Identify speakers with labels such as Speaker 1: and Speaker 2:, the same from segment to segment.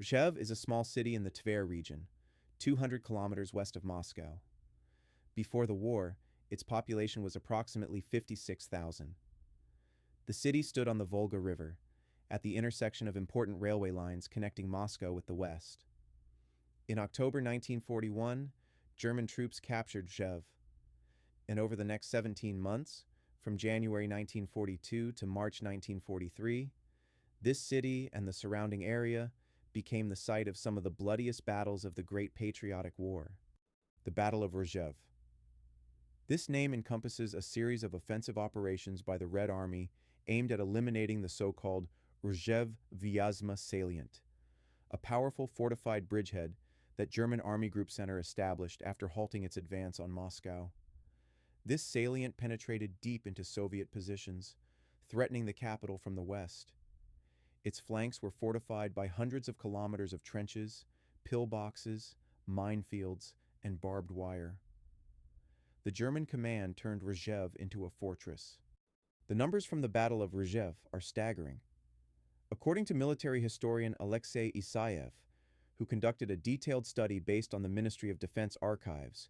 Speaker 1: Rzhev is a small city in the Tver region, 200 kilometers west of Moscow. Before the war, its population was approximately 56,000. The city stood on the Volga River, at the intersection of important railway lines connecting Moscow with the west. In October 1941, German troops captured Rzhev, and over the next 17 months, from January 1942 to March 1943, this city and the surrounding area became the site of some of the bloodiest battles of the Great Patriotic War, the Battle of Rzhev. This name encompasses a series of offensive operations by the Red Army aimed at eliminating the so-called Rzhev Vyazma salient, a powerful fortified bridgehead that German Army Group Center established after halting its advance on Moscow. This salient penetrated deep into Soviet positions, threatening the capital from the west. Its flanks were fortified by hundreds of kilometers of trenches, pillboxes, minefields, and barbed wire. The German command turned Rzhev into a fortress. The numbers from the Battle of Rzhev are staggering. According to military historian Alexei Isayev, who conducted a detailed study based on the Ministry of Defense archives,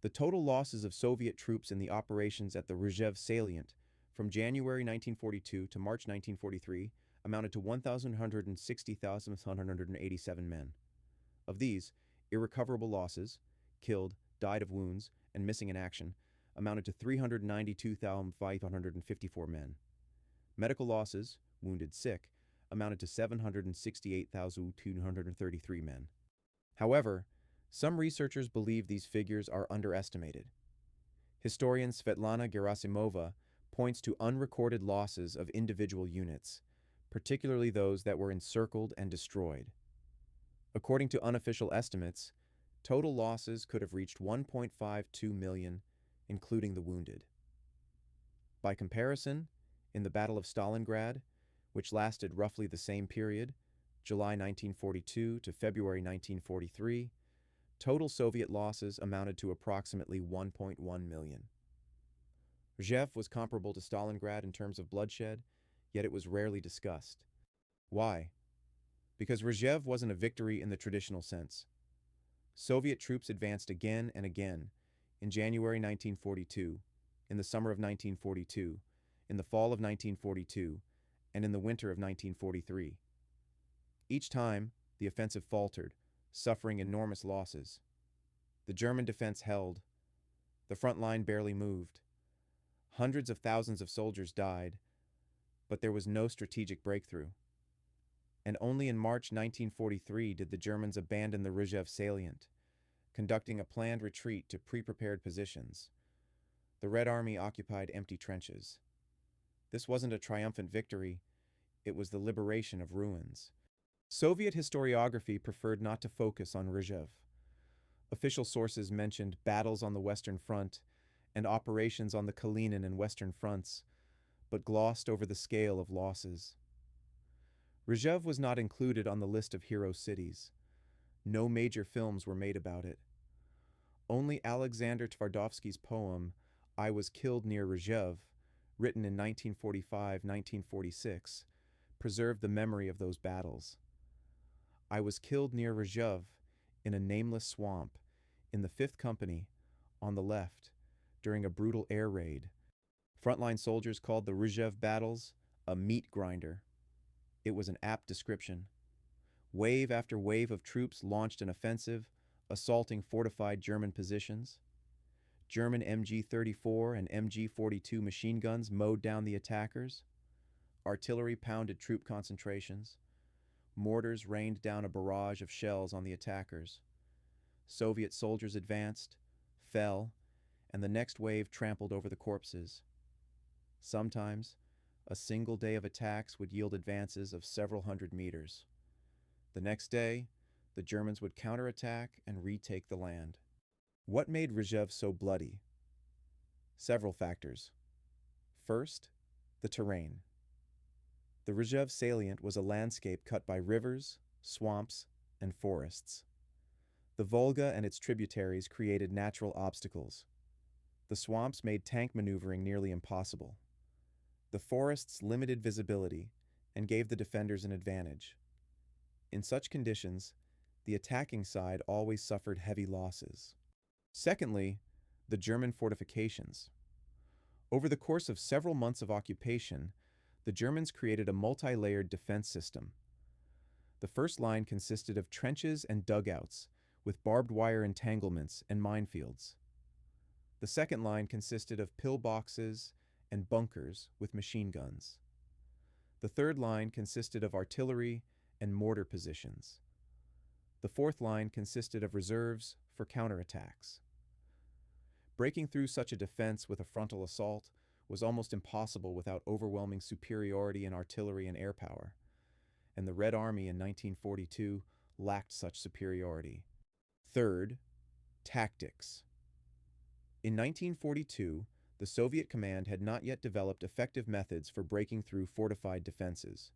Speaker 1: the total losses of Soviet troops in the operations at the Rzhev salient from January 1942 to March 1943 amounted to 1,160,187 men. Of these, irrecoverable losses, killed, died of wounds, and missing in action, amounted to 392,554 men. Medical losses, wounded, sick, amounted to 768,233 men. However, some researchers believe these figures are underestimated. Historian Svetlana Gerasimova points to unrecorded losses of individual units, particularly those that were encircled and destroyed. According to unofficial estimates, total losses could have reached 1.52 million, including the wounded. By comparison, in the Battle of Stalingrad, which lasted roughly the same period, July 1942 to February 1943, total Soviet losses amounted to approximately 1.1 million. Rzhev was comparable to Stalingrad in terms of bloodshed, yet it was rarely discussed. Why? Because Rzhev wasn't a victory in the traditional sense. Soviet troops advanced again and again, in January 1942, in the summer of 1942, in the fall of 1942, and in the winter of 1943. Each time, the offensive faltered, suffering enormous losses. The German defense held. The front line barely moved. Hundreds of thousands of soldiers died, but there was no strategic breakthrough. And only in March 1943 did the Germans abandon the Rzhev salient, conducting a planned retreat to pre-prepared positions. The Red Army occupied empty trenches. This wasn't a triumphant victory, it was the liberation of ruins. Soviet historiography preferred not to focus on Rzhev. Official sources mentioned battles on the Western Front and operations on the Kalinin and Western Fronts, but glossed over the scale of losses. Rzhev was not included on the list of hero cities. No major films were made about it. Only Alexander Tvardovsky's poem, I Was Killed Near Rzhev, written in 1945-1946, preserved the memory of those battles. I was killed near Rzhev, in a nameless swamp, in the 5th Company, on the left, during a brutal air raid. Frontline soldiers called the Rzhev battles a meat grinder. It was an apt description. Wave after wave of troops launched an offensive, assaulting fortified German positions. German MG-34 and MG-42 machine guns mowed down the attackers. Artillery pounded troop concentrations. Mortars rained down a barrage of shells on the attackers. Soviet soldiers advanced, fell, and the next wave trampled over the corpses. Sometimes, a single day of attacks would yield advances of several hundred meters. The next day, the Germans would counterattack and retake the land. What made Rzhev so bloody? Several factors. First, the terrain. The Rzhev salient was a landscape cut by rivers, swamps, and forests. The Volga and its tributaries created natural obstacles. The swamps made tank maneuvering nearly impossible. The forests limited visibility and gave the defenders an advantage. In such conditions, the attacking side always suffered heavy losses. Secondly, the German fortifications. Over the course of several months of occupation, the Germans created a multi-layered defense system. The first line consisted of trenches and dugouts, with barbed wire entanglements and minefields. The second line consisted of pillboxes and bunkers with machine guns. The third line consisted of artillery and mortar positions. The fourth line consisted of reserves for counterattacks. Breaking through such a defense with a frontal assault was almost impossible without overwhelming superiority in artillery and air power, and the Red Army in 1942 lacked such superiority. Third, tactics. In 1942, the Soviet command had not yet developed effective methods for breaking through fortified defenses.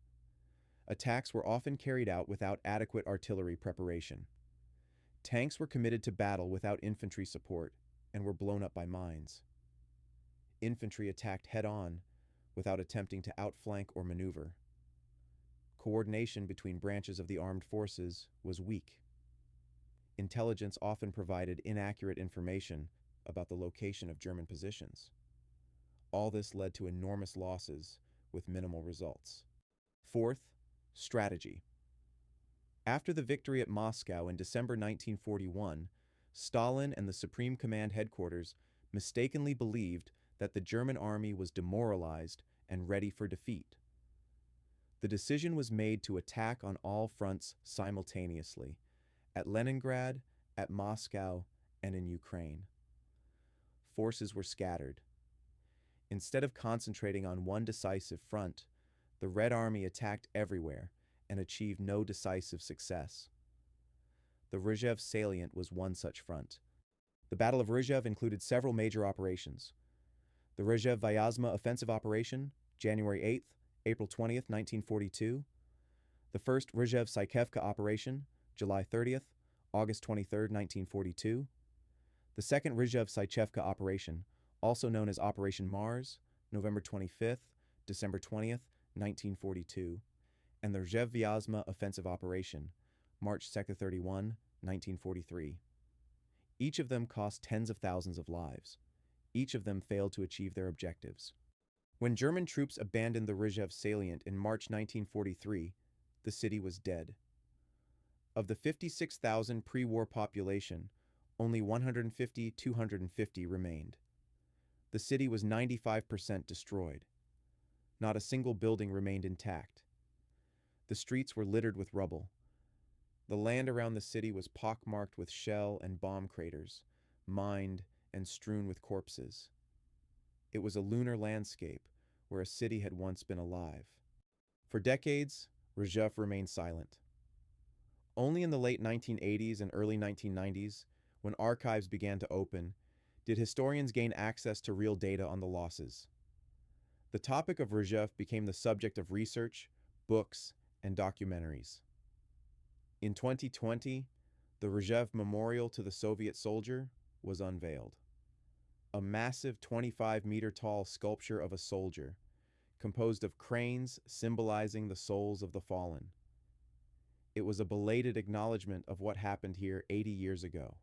Speaker 1: Attacks were often carried out without adequate artillery preparation. Tanks were committed to battle without infantry support and were blown up by mines. Infantry attacked head-on without attempting to outflank or maneuver. Coordination between branches of the armed forces was weak. Intelligence often provided inaccurate information about the location of German positions. All this led to enormous losses with minimal results. Fourth, strategy. After the victory at Moscow in December 1941, Stalin and the Supreme Command headquarters mistakenly believed that the German army was demoralized and ready for defeat. The decision was made to attack on all fronts simultaneously, at Leningrad, at Moscow, and in Ukraine. Forces were scattered. Instead of concentrating on one decisive front, the Red Army attacked everywhere and achieved no decisive success. The Rzhev salient was one such front. The Battle of Rzhev included several major operations. The Rzhev Vyazma offensive operation, January 8th, April 20th, 1942. The first Rzhev Sychevka operation, July 30th, August 23rd, 1942. The second Rzhev Sychevka operation, also known as Operation Mars, November 25th, December 20th, 1942. And the Rzhev Vyazma offensive operation, March 2nd, 31, 1943. Each of them cost tens of thousands of lives. Each of them failed to achieve their objectives. When German troops abandoned the Rzhev salient in March 1943, the city was dead. Of the 56,000 pre-war population, only 150-250 remained. The city was 95% destroyed. Not a single building remained intact. The streets were littered with rubble. The land around the city was pockmarked with shell and bomb craters, mined and strewn with corpses. It was a lunar landscape where a city had once been alive. For decades, Rzhev remained silent. Only in the late 1980s and early 1990s, when archives began to open, did historians gain access to real data on the losses. The topic of Rzhev became the subject of research, books, and documentaries. In 2020, the Rzhev Memorial to the Soviet Soldier was unveiled. A massive 25-meter-tall sculpture of a soldier, composed of cranes symbolizing the souls of the fallen. It was a belated acknowledgement of what happened here 80 years ago.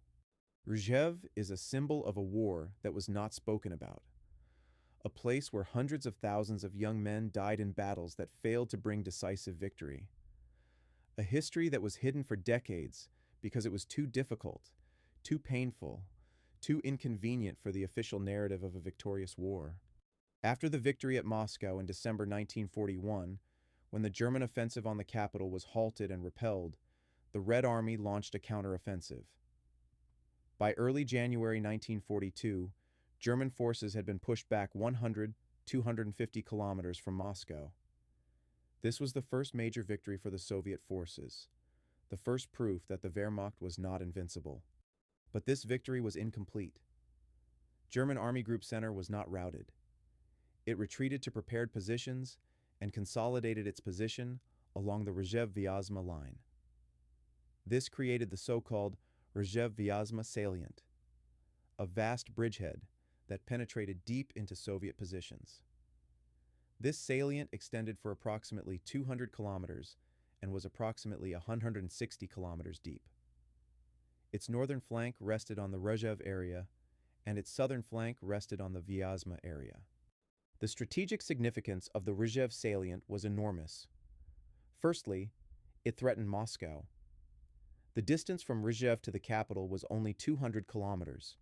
Speaker 1: Rzhev is a symbol of a war that was not spoken about, a place where hundreds of thousands of young men died in battles that failed to bring decisive victory. A history that was hidden for decades because it was too difficult, too painful, too inconvenient for the official narrative of a victorious war. After the victory at Moscow in December 1941, when the German offensive on the capital was halted and repelled, the Red Army launched a counteroffensive. By early January 1942, German forces had been pushed back 100-250 kilometers from Moscow. This was the first major victory for the Soviet forces, the first proof that the Wehrmacht was not invincible. But this victory was incomplete. German Army Group Center was not routed. It retreated to prepared positions and consolidated its position along the Rzhev Vyazma line. This created the so-called Rzhev Vyazma salient, a vast bridgehead that penetrated deep into Soviet positions. This salient extended for approximately 200 kilometers and was approximately 160 kilometers deep. Its northern flank rested on the Rzhev area, and its southern flank rested on the Vyazma area. The strategic significance of the Rzhev salient was enormous. Firstly, it threatened Moscow. The distance from Rzhev to the capital was only 200 kilometers.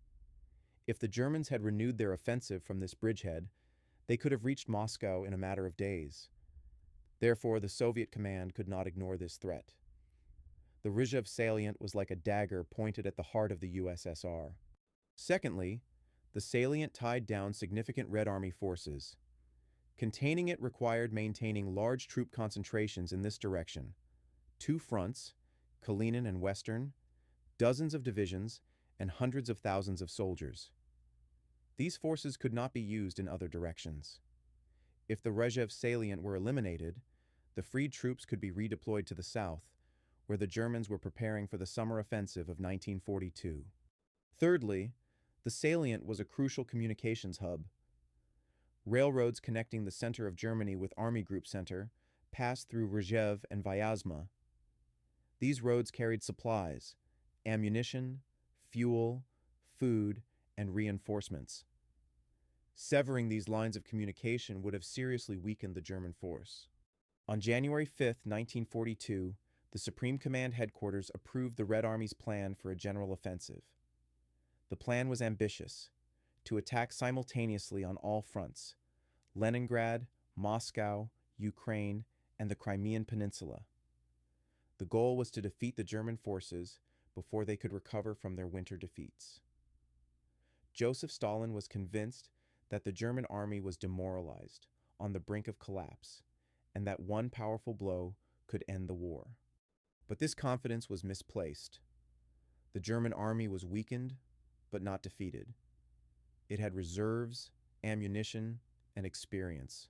Speaker 1: If the Germans had renewed their offensive from this bridgehead, they could have reached Moscow in a matter of days. Therefore, the Soviet command could not ignore this threat. The Rzhev salient was like a dagger pointed at the heart of the USSR. Secondly, the salient tied down significant Red Army forces. Containing it required maintaining large troop concentrations in this direction: 2 fronts, Kalinin and Western, dozens of divisions, and hundreds of thousands of soldiers. These forces could not be used in other directions. If the Rzhev salient were eliminated, the freed troops could be redeployed to the south, where the Germans were preparing for the summer offensive of 1942. Thirdly, the salient was a crucial communications hub. Railroads connecting the center of Germany with Army Group Center passed through Rzhev and Vyazma. These roads carried supplies, ammunition, fuel, food, and reinforcements. Severing these lines of communication would have seriously weakened the German force. On January 5, 1942, the Supreme Command Headquarters approved the Red Army's plan for a general offensive. The plan was ambitious: to attack simultaneously on all fronts: Leningrad, Moscow, Ukraine, and the Crimean Peninsula. The goal was to defeat the German forces before they could recover from their winter defeats. Joseph Stalin was convinced that the German army was demoralized, on the brink of collapse, and that one powerful blow could end the war. But this confidence was misplaced. The German army was weakened, but not defeated. It had reserves, ammunition, and experience.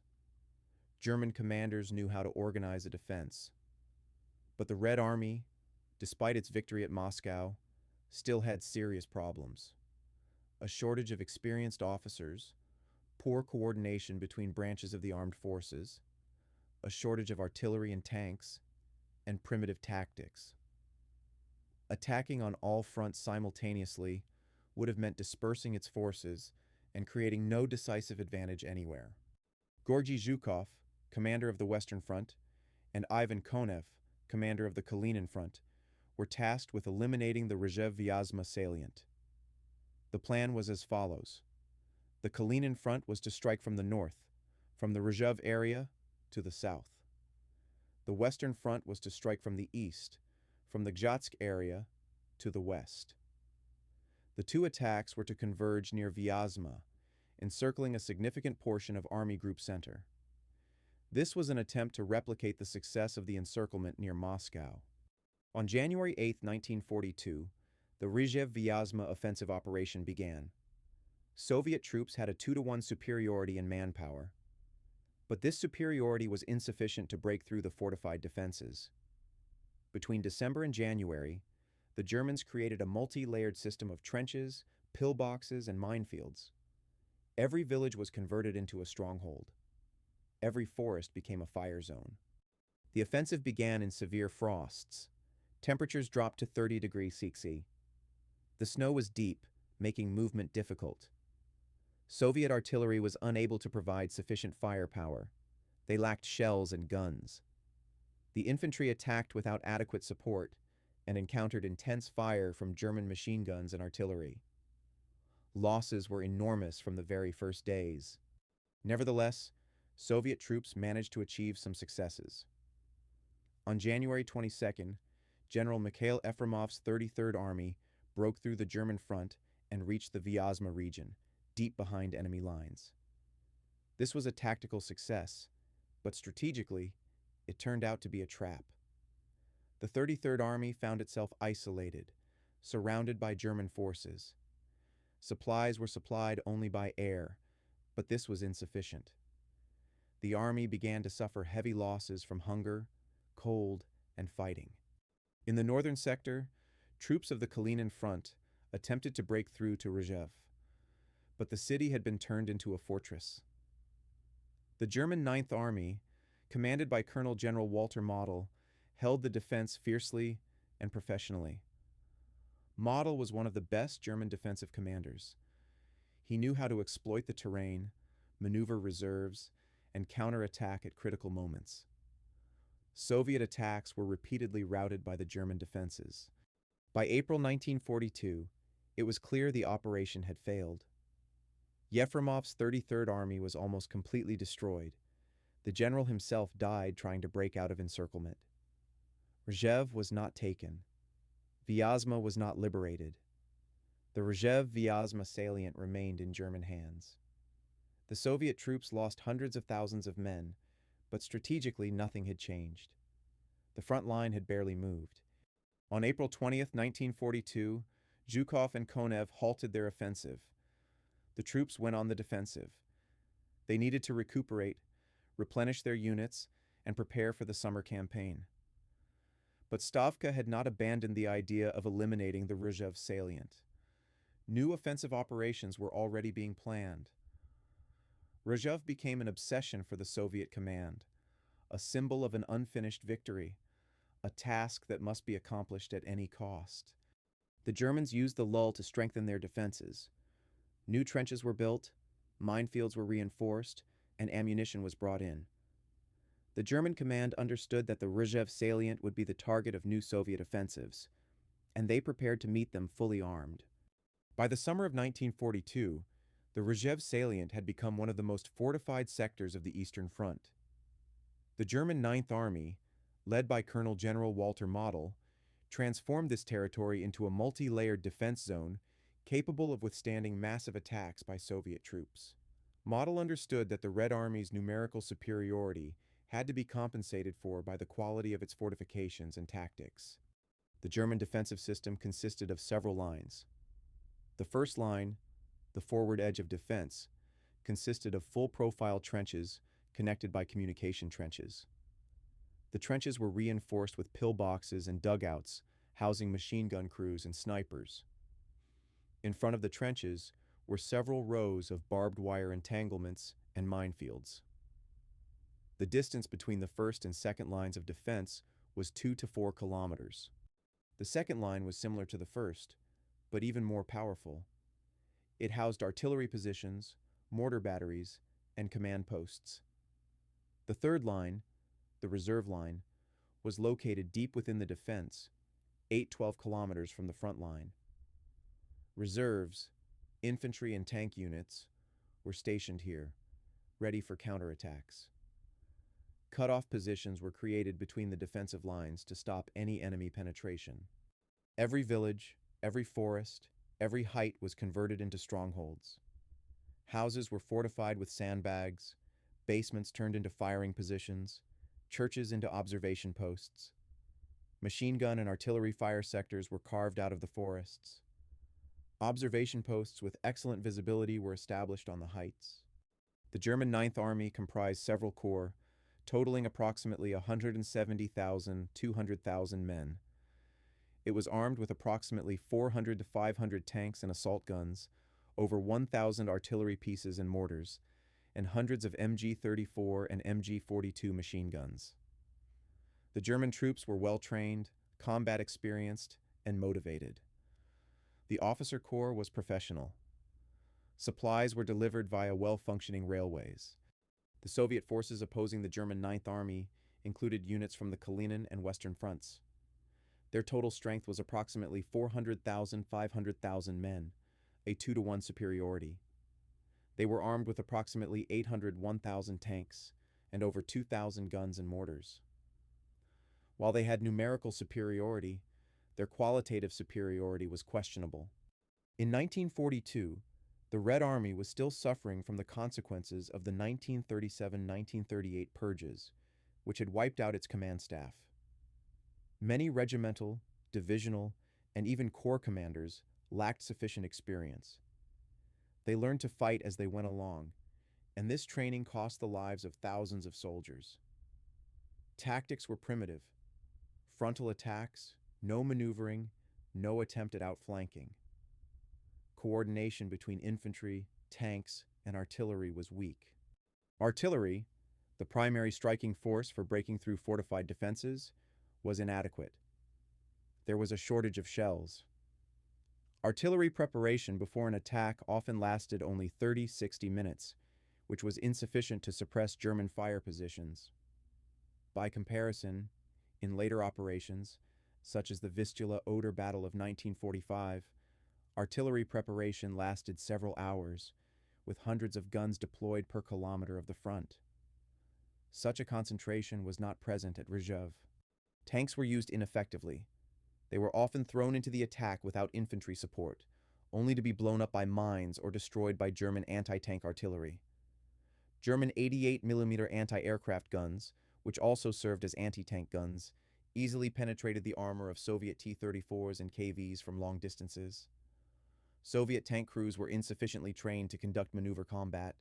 Speaker 1: German commanders knew how to organize a defense. But the Red Army, despite its victory at Moscow, still had serious problems: a shortage of experienced officers, poor coordination between branches of the armed forces, a shortage of artillery and tanks, and primitive tactics. Attacking on all fronts simultaneously would have meant dispersing its forces and creating no decisive advantage anywhere. Georgy Zhukov, commander of the Western Front, and Ivan Konev, commander of the Kalinin Front, were tasked with eliminating the Rzhev-Vyazma salient. The plan was as follows. The Kalinin Front was to strike from the north, from the Rzhev area to the south. The Western Front was to strike from the east, from the Gzhatsk area to the west. The two attacks were to converge near Vyazma, encircling a significant portion of Army Group Center. This was an attempt to replicate the success of the encirclement near Moscow. On January 8, 1942, the Rzhev-Vyazma offensive operation began. Soviet troops had a 2-to-1 superiority in manpower, but this superiority was insufficient to break through the fortified defenses. Between December and January, the Germans created a multi-layered system of trenches, pillboxes, and minefields. Every village was converted into a stronghold. Every forest became a fire zone. The offensive began in severe frosts. Temperatures dropped to 30 degrees Celsius. The snow was deep, making movement difficult. Soviet artillery was unable to provide sufficient firepower. They lacked shells and guns. The infantry attacked without adequate support and encountered intense fire from German machine guns and artillery. Losses were enormous from the very first days. Nevertheless, Soviet troops managed to achieve some successes. On January 22nd, General Mikhail Efremov's 33rd Army broke through the German front and reached the Vyazma region, deep behind enemy lines. This was a tactical success, but strategically, it turned out to be a trap. The 33rd Army found itself isolated, surrounded by German forces. Supplies were supplied only by air, but this was insufficient. The army began to suffer heavy losses from hunger, cold, and fighting. In the northern sector, troops of the Kalinin Front attempted to break through to Rzhev, but the city had been turned into a fortress. The German Ninth Army, commanded by Colonel General Walter Model, held the defense fiercely and professionally. Model was one of the best German defensive commanders. He knew how to exploit the terrain, maneuver reserves, and counterattack at critical moments. Soviet attacks were repeatedly routed by the German defenses. By April 1942, it was clear the operation had failed. Yefremov's 33rd Army was almost completely destroyed. The general himself died trying to break out of encirclement. Rzhev was not taken. Vyazma was not liberated. The Rzhev-Vyazma salient remained in German hands. The Soviet troops lost hundreds of thousands of men, but strategically nothing had changed. The front line had barely moved. On April 20th, 1942, Zhukov and Konev halted their offensive. The troops went on the defensive. They needed to recuperate, replenish their units, and prepare for the summer campaign. But Stavka had not abandoned the idea of eliminating the Rzhev salient. New offensive operations were already being planned. Rzhev became an obsession for the Soviet command, a symbol of an unfinished victory, a task that must be accomplished at any cost. The Germans used the lull to strengthen their defenses. New trenches were built, minefields were reinforced, and ammunition was brought in. The German command understood that the Rzhev salient would be the target of new Soviet offensives, and they prepared to meet them fully armed. By the summer of 1942, the Rzhev salient had become one of the most fortified sectors of the Eastern Front. The German Ninth Army, led by Colonel General Walter Model, transformed this territory into a multi-layered defense zone capable of withstanding massive attacks by Soviet troops. Model understood that the Red Army's numerical superiority had to be compensated for by the quality of its fortifications and tactics. The German defensive system consisted of several lines. The first line, the forward edge of defense, consisted of full-profile trenches connected by communication trenches. The trenches were reinforced with pillboxes and dugouts housing machine gun crews and snipers. In front of the trenches were several rows of barbed wire entanglements and minefields. The distance between the first and second lines of defense was 2 to 4 kilometers. The second line was similar to the first, but even more powerful. It housed artillery positions, mortar batteries, and command posts. The third line, the reserve line, was located deep within the defense, 12 kilometers from the front line. Reserves, infantry and tank units, were stationed here, ready for counterattacks. Cut-off positions were created between the defensive lines to stop any enemy penetration. Every village, every forest, every height was converted into strongholds. Houses were fortified with sandbags, basements turned into firing positions, churches into observation posts. Machine gun and artillery fire sectors were carved out of the forests. Observation posts with excellent visibility were established on the heights. The German Ninth Army comprised several corps, totaling approximately 170,000 to 200,000 men. It was armed with approximately 400 to 500 tanks and assault guns, over 1,000 artillery pieces and mortars, and hundreds of MG-34 and MG-42 machine guns. The German troops were well-trained, combat experienced, and motivated. The officer corps was professional. Supplies were delivered via well-functioning railways. The Soviet forces opposing the German Ninth Army included units from the Kalinin and Western fronts. Their total strength was approximately 400,000 to 500,000 men, a 2-to-1 superiority. They were armed with approximately 800 to 1,000 tanks and over 2,000 guns and mortars. While they had numerical superiority, their qualitative superiority was questionable. In 1942, the Red Army was still suffering from the consequences of the 1937-1938 purges, which had wiped out its command staff. Many regimental, divisional, and even corps commanders lacked sufficient experience. They learned to fight as they went along, and this training cost the lives of thousands of soldiers. Tactics were primitive. Frontal attacks, no maneuvering, no attempt at outflanking. Coordination between infantry, tanks, and artillery was weak. Artillery, the primary striking force for breaking through fortified defenses, was inadequate. There was a shortage of shells. Artillery preparation before an attack often lasted only 30–60 minutes, which was insufficient to suppress German fire positions. By comparison, in later operations, such as the Vistula-Oder Battle of 1945, artillery preparation lasted several hours, with hundreds of guns deployed per kilometer of the front. Such a concentration was not present at Rzhev. Tanks were used ineffectively. They were often thrown into the attack without infantry support, only to be blown up by mines or destroyed by German anti-tank artillery. German 88mm anti-aircraft guns, which also served as anti-tank guns, easily penetrated the armor of Soviet T-34s and KVs from long distances. Soviet tank crews were insufficiently trained to conduct maneuver combat.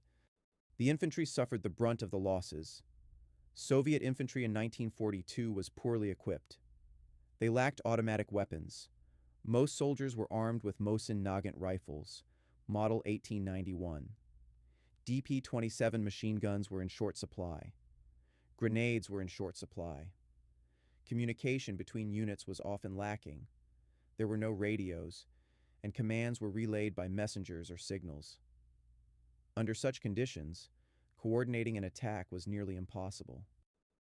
Speaker 1: The infantry suffered the brunt of the losses. Soviet infantry in 1942 was poorly equipped. They lacked automatic weapons. Most soldiers were armed with Mosin Nagant rifles, model 1891. DP-27 machine guns were in short supply. Grenades were in short supply. Communication between units was often lacking. There were no radios, and commands were relayed by messengers or signals. Under such conditions, coordinating an attack was nearly impossible.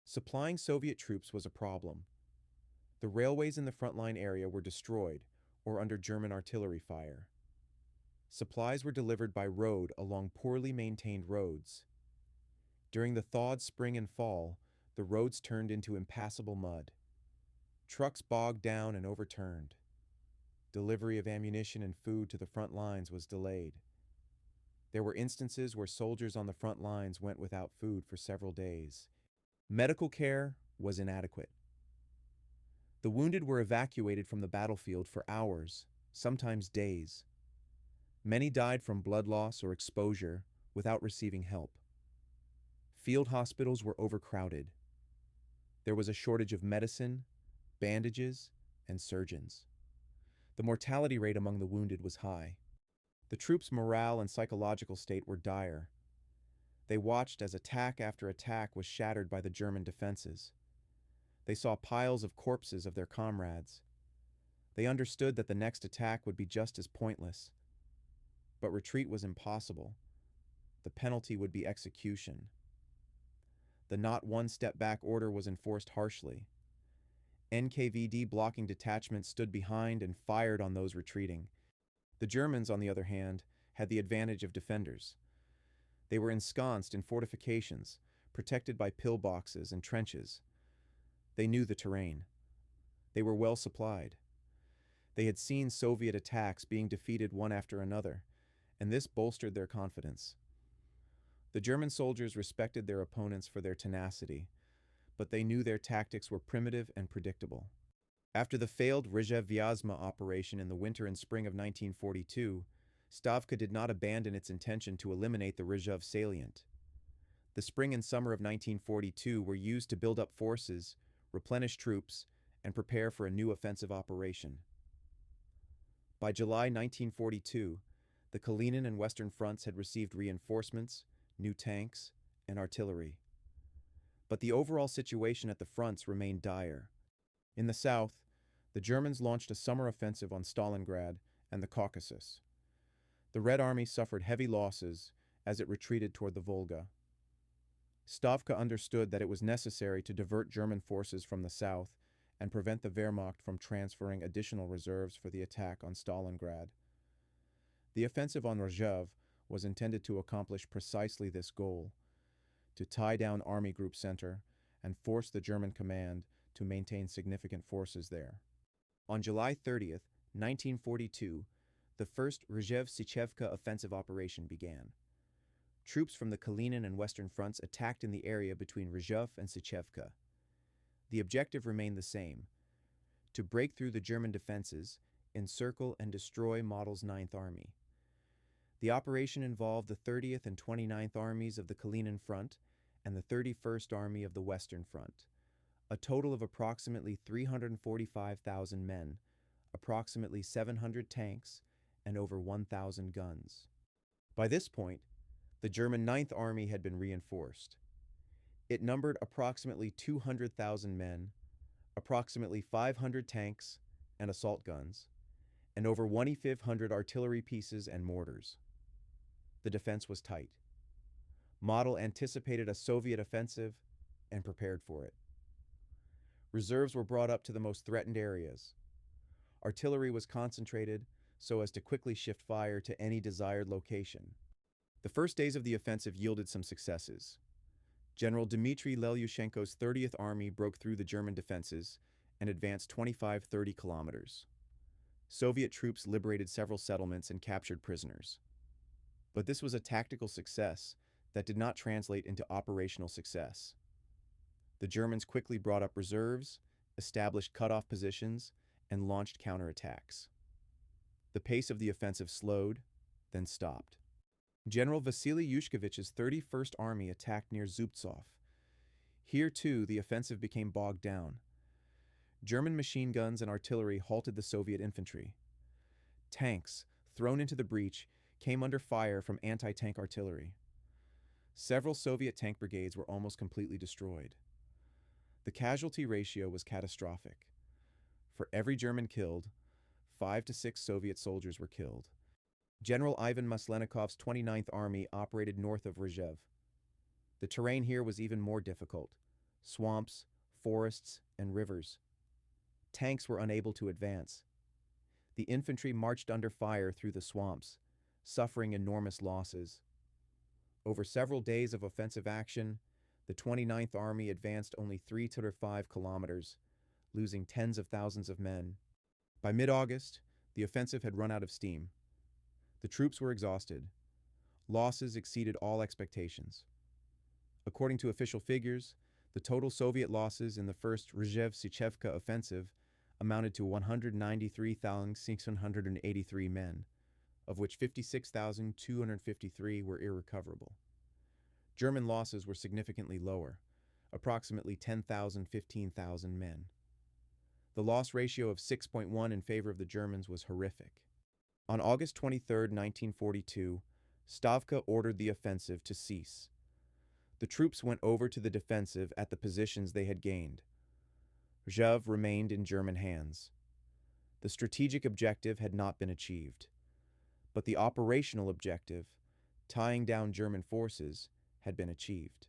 Speaker 1: Supplying Soviet troops was a problem. The railways in the frontline area were destroyed or under German artillery fire. Supplies were delivered by road along poorly maintained roads. During the thawed spring and fall, the roads turned into impassable mud. Trucks bogged down and overturned. Delivery of ammunition and food to the front lines was delayed. There were instances where soldiers on the front lines went without food for several days. Medical care was inadequate. The wounded were evacuated from the battlefield for hours, sometimes days. Many died from blood loss or exposure without receiving help. Field hospitals were overcrowded. There was a shortage of medicine, bandages, and surgeons. The mortality rate among the wounded was high. The troops' morale and psychological state were dire. They watched as attack after attack was shattered by the German defenses. They saw piles of corpses of their comrades. They understood that the next attack would be just as pointless. But retreat was impossible. The penalty would be execution. The not one step back order was enforced harshly. NKVD blocking detachments stood behind and fired on those retreating. The Germans, on the other hand, had the advantage of defenders. They were ensconced in fortifications, protected by pillboxes and trenches. They knew the terrain. They were well supplied. They had seen Soviet attacks being defeated one after another, and this bolstered their confidence. The German soldiers respected their opponents for their tenacity, but they knew their tactics were primitive and predictable. After the failed Rzhev-Vyazma operation in the winter and spring of 1942, Stavka did not abandon its intention to eliminate the Rzhev salient. The spring and summer of 1942 were used to build up forces, replenish troops, and prepare for a new offensive operation. By July 1942, the Kalinin and Western fronts had received reinforcements, new tanks, and artillery. But the overall situation at the fronts remained dire. In the south, the Germans launched a summer offensive on Stalingrad and the Caucasus. The Red Army suffered heavy losses as it retreated toward the Volga. Stavka understood that it was necessary to divert German forces from the south and prevent the Wehrmacht from transferring additional reserves for the attack on Stalingrad. The offensive on Rzhev was intended to accomplish precisely this goal: to tie down Army Group Center and force the German command to maintain significant forces there. On July 30th, 1942, the first Rzhev-Sychevka offensive operation began. Troops from the Kalinin and Western fronts attacked in the area between Rzhev and Sychevka. The objective remained the same: to break through the German defenses, encircle and destroy Model's 9th Army. The operation involved the 30th and 29th Armies of the Kalinin Front and the 31st Army of the Western Front, a total of approximately 345,000 men, approximately 700 tanks, and over 1,000 guns. By this point, the German 9th Army had been reinforced. It numbered approximately 200,000 men, approximately 500 tanks and assault guns, and over 2,500 artillery pieces and mortars. The defense was tight. Model anticipated a Soviet offensive and prepared for it. Reserves were brought up to the most threatened areas. Artillery was concentrated so as to quickly shift fire to any desired location. The first days of the offensive yielded some successes. General Dmitry Lelyushenko's 30th Army broke through the German defenses and advanced 25-30 kilometers. Soviet troops liberated several settlements and captured prisoners. But this was a tactical success that did not translate into operational success. The Germans quickly brought up reserves, established cutoff positions, and launched counterattacks. The pace of the offensive slowed, then stopped. General Vasily Yushkevich's 31st Army attacked near Zubtsov. Here, too, the offensive became bogged down. German machine guns and artillery halted the Soviet infantry. Tanks, thrown into the breach, came under fire from anti-tank artillery. Several Soviet tank brigades were almost completely destroyed. The casualty ratio was catastrophic. For every German killed, 5 to 6 Soviet soldiers were killed. General Ivan Maslenikov's 29th Army operated north of Rzhev. The terrain here was even more difficult: swamps, forests, and rivers. Tanks were unable to advance. The infantry marched under fire through the swamps, suffering enormous losses. Over several days of offensive action, the 29th Army advanced only 3 to 5 kilometers, losing tens of thousands of men. By mid-August, the offensive had run out of steam. The troops were exhausted. Losses exceeded all expectations. According to official figures, the total Soviet losses in the First Rzhev-Sychevka offensive amounted to 193,683 men, of which 56,253 were irrecoverable. German losses were significantly lower, approximately 10,000–15,000 men. The loss ratio of 6.1 in favor of the Germans was horrific. On August 23, 1942, Stavka ordered the offensive to cease. The troops went over to the defensive at the positions they had gained. Rzhev remained in German hands. The strategic objective had not been achieved, but the operational objective, tying down German forces, had been achieved.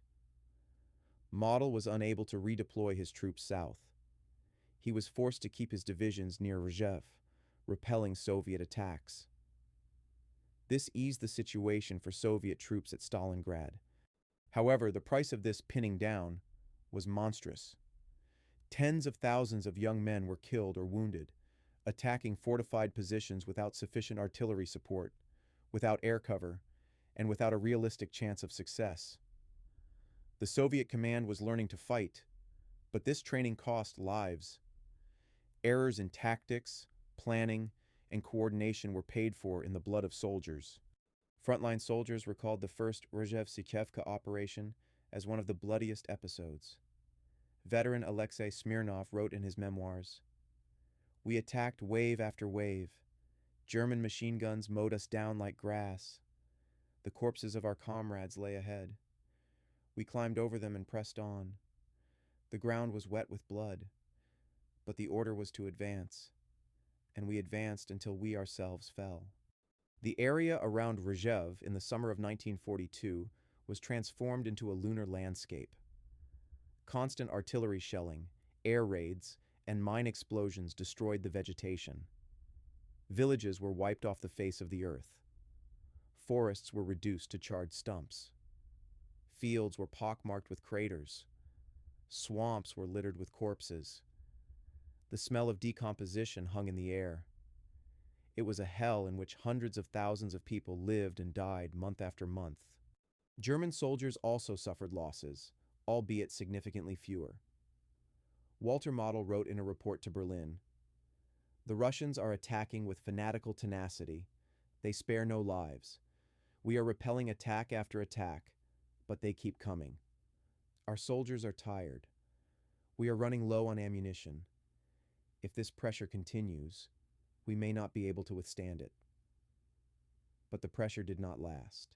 Speaker 1: Model was unable to redeploy his troops south. He was forced to keep his divisions near Rzhev, repelling Soviet attacks. This eased the situation for Soviet troops at Stalingrad. However, the price of this pinning down was monstrous. Tens of thousands of young men were killed or wounded, attacking fortified positions without sufficient artillery support, without air cover, and without a realistic chance of success. The Soviet command was learning to fight, but this training cost lives. Errors in tactics, planning, and coordination were paid for in the blood of soldiers. Frontline soldiers recalled the First Rzhev-Sychevka operation as one of the bloodiest episodes. Veteran Alexei Smirnov wrote in his memoirs, "We attacked wave after wave. German machine guns mowed us down like grass. The corpses of our comrades lay ahead. We climbed over them and pressed on. The ground was wet with blood, but the order was to advance, and we advanced until we ourselves fell." The area around Rzhev in the summer of 1942 was transformed into a lunar landscape. Constant artillery shelling, air raids, and mine explosions destroyed the vegetation. Villages were wiped off the face of the earth. Forests were reduced to charred stumps. Fields were pockmarked with craters. Swamps were littered with corpses. The smell of decomposition hung in the air. It was a hell in which hundreds of thousands of people lived and died month after month. German soldiers also suffered losses, albeit significantly fewer. Walter Model wrote in a report to Berlin, "The Russians are attacking with fanatical tenacity. They spare no lives. We are repelling attack after attack, but they keep coming. Our soldiers are tired. We are running low on ammunition. If this pressure continues, we may not be able to withstand it." But the pressure did not last.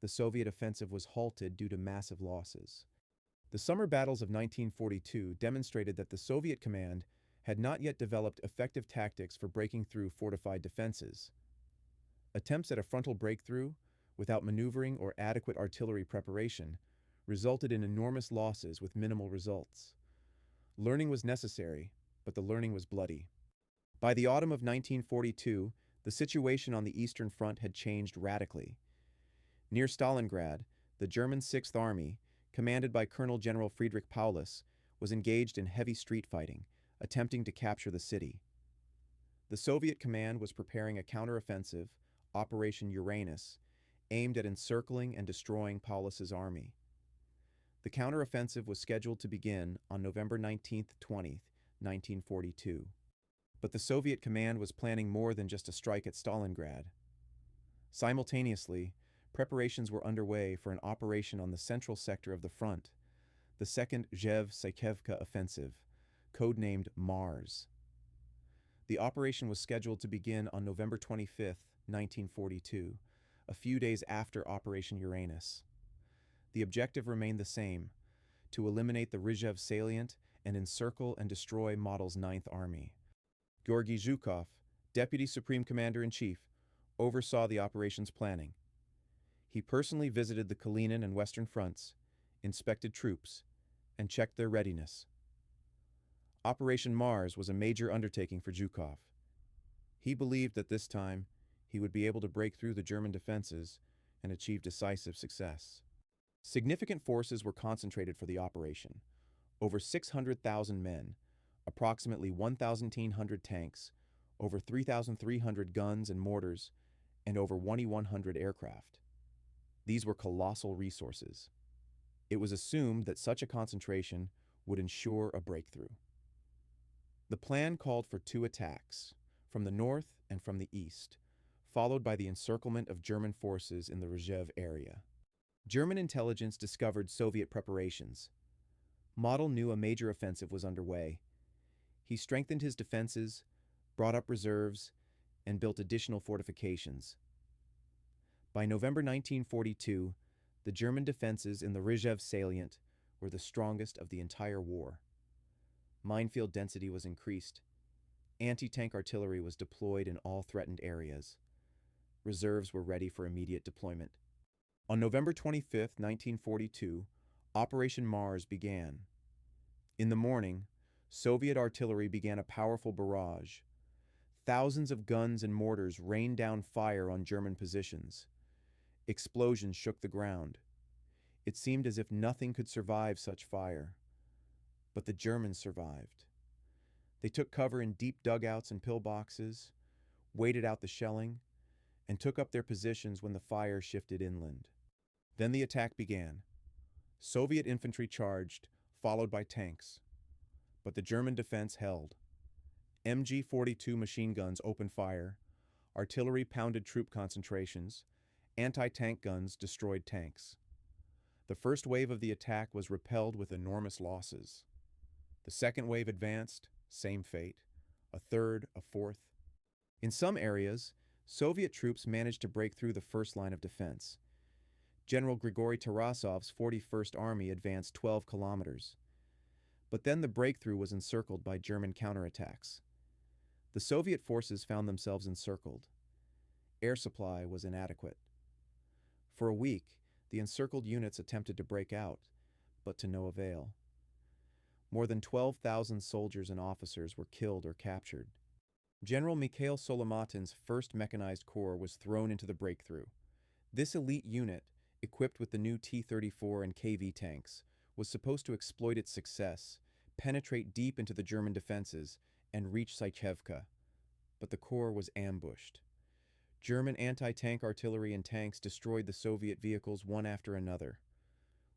Speaker 1: The Soviet offensive was halted due to massive losses. The summer battles of 1942 demonstrated that the Soviet command had not yet developed effective tactics for breaking through fortified defenses. Attempts at a frontal breakthrough, without maneuvering or adequate artillery preparation, resulted in enormous losses with minimal results. Learning was necessary, but the learning was bloody. By the autumn of 1942, the situation on the Eastern Front had changed radically. Near Stalingrad, the German Sixth Army, commanded by Colonel General Friedrich Paulus, was engaged in heavy street fighting, attempting to capture the city. The Soviet command was preparing a counteroffensive, Operation Uranus, aimed at encircling and destroying Paulus's army. The counteroffensive was scheduled to begin on November 19th-20th, 1942. But the Soviet command was planning more than just a strike at Stalingrad. Simultaneously, preparations were underway for an operation on the central sector of the front, the Second Rzhev Sychevka offensive, codenamed Mars. The operation was scheduled to begin on November 25th, 1942, a few days after Operation Uranus. The objective remained the same: to eliminate the Rzhev salient and encircle and destroy Model's Ninth Army. Georgy Zhukov, Deputy Supreme Commander-in-Chief, oversaw the operation's planning. He personally visited the Kalinin and Western fronts, inspected troops, and checked their readiness. Operation Mars was a major undertaking for Zhukov. He believed that this time he would be able to break through the German defenses and achieve decisive success. Significant forces were concentrated for the operation: over 600,000 men, approximately 1,800 tanks, over 3,300 guns and mortars, and over 2,100 aircraft. These were colossal resources. It was assumed that such a concentration would ensure a breakthrough. The plan called for two attacks, from the north and from the east, followed by the encirclement of German forces in the Rzhev area. German intelligence discovered Soviet preparations. Model knew a major offensive was underway. He strengthened his defenses, brought up reserves, and built additional fortifications. By November 1942, the German defenses in the Rzhev salient were the strongest of the entire war. Minefield density was increased. Anti-tank artillery was deployed in all threatened areas. Reserves were ready for immediate deployment. On November 25, 1942, Operation Mars began. In the morning, Soviet artillery began a powerful barrage. Thousands of guns and mortars rained down fire on German positions. Explosions shook the ground. It seemed as if nothing could survive such fire. But the Germans survived. They took cover in deep dugouts and pillboxes, waited out the shelling, and took up their positions when the fire shifted inland. Then the attack began. Soviet infantry charged, followed by tanks. But the German defense held. MG-42 machine guns opened fire, artillery pounded troop concentrations, anti-tank guns destroyed tanks. The first wave of the attack was repelled with enormous losses. The second wave advanced, same fate. A third, a fourth. In some areas, Soviet troops managed to break through the first line of defense. General Grigory Tarasov's 41st Army advanced 12 kilometers. But then the breakthrough was encircled by German counterattacks. The Soviet forces found themselves encircled. Air supply was inadequate. For a week, the encircled units attempted to break out, but to no avail. More than 12,000 soldiers and officers were killed or captured. General Mikhail Solomatin's 1st Mechanized Corps was thrown into the breakthrough. This elite unit, equipped with the new T-34 and KV tanks, was supposed to exploit its success, penetrate deep into the German defenses, and reach Sychevka. But the Corps was ambushed. German anti-tank artillery and tanks destroyed the Soviet vehicles one after another.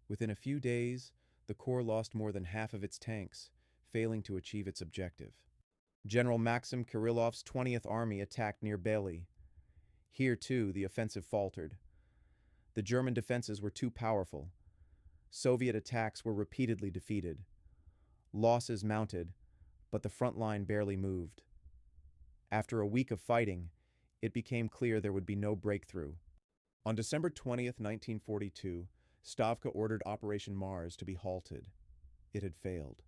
Speaker 1: Within a few days, the Corps lost more than half of its tanks, failing to achieve its objective. General Maxim Kirillov's 20th Army attacked near Bely. Here, too, the offensive faltered. The German defenses were too powerful. Soviet attacks were repeatedly defeated. Losses mounted, but the front line barely moved. After a week of fighting, it became clear there would be no breakthrough. On December 20th, 1942, Stavka ordered Operation Mars to be halted. It had failed.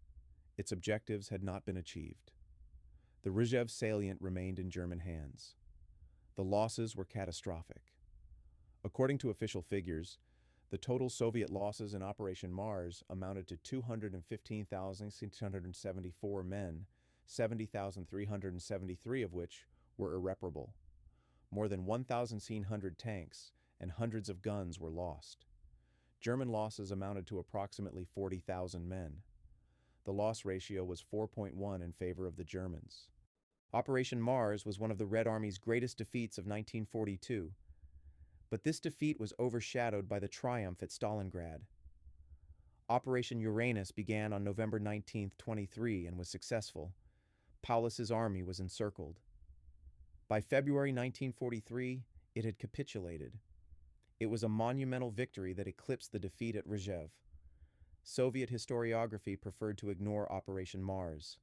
Speaker 1: Its objectives had not been achieved. The Rzhev salient remained in German hands. The losses were catastrophic. According to official figures, the total Soviet losses in Operation Mars amounted to 215,674 men, 70,373 of which were irreparable. More than 1,100 tanks and hundreds of guns were lost. German losses amounted to approximately 40,000 men. The loss ratio was 4.1 in favor of the Germans. Operation Mars was one of the Red Army's greatest defeats of 1942, but this defeat was overshadowed by the triumph at Stalingrad. Operation Uranus began on November 19, 1923, and was successful. Paulus's army was encircled. By February 1943, it had capitulated. It was a monumental victory that eclipsed the defeat at Rzhev. Soviet historiography preferred to ignore Operation Mars.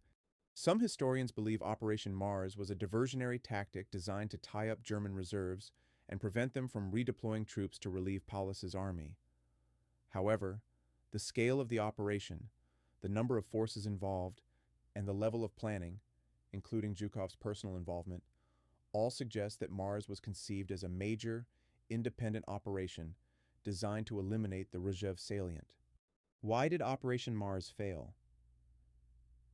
Speaker 1: Some historians believe Operation Mars was a diversionary tactic designed to tie up German reserves and prevent them from redeploying troops to relieve Paulus's army. However, the scale of the operation, the number of forces involved, and the level of planning, including Zhukov's personal involvement, all suggest that Mars was conceived as a major, independent operation designed to eliminate the Rzhev salient. Why did Operation Mars fail?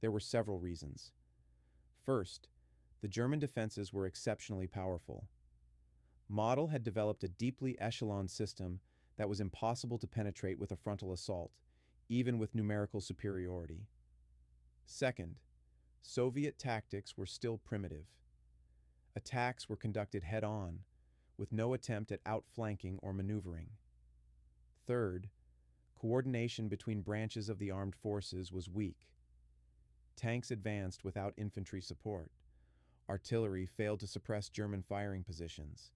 Speaker 1: There were several reasons. First, the German defenses were exceptionally powerful. Model had developed a deeply echeloned system that was impossible to penetrate with a frontal assault, even with numerical superiority. Second, Soviet tactics were still primitive. Attacks were conducted head-on, with no attempt at outflanking or maneuvering. Third, coordination between branches of the armed forces was weak. Tanks advanced without infantry support. Artillery failed to suppress German firing positions,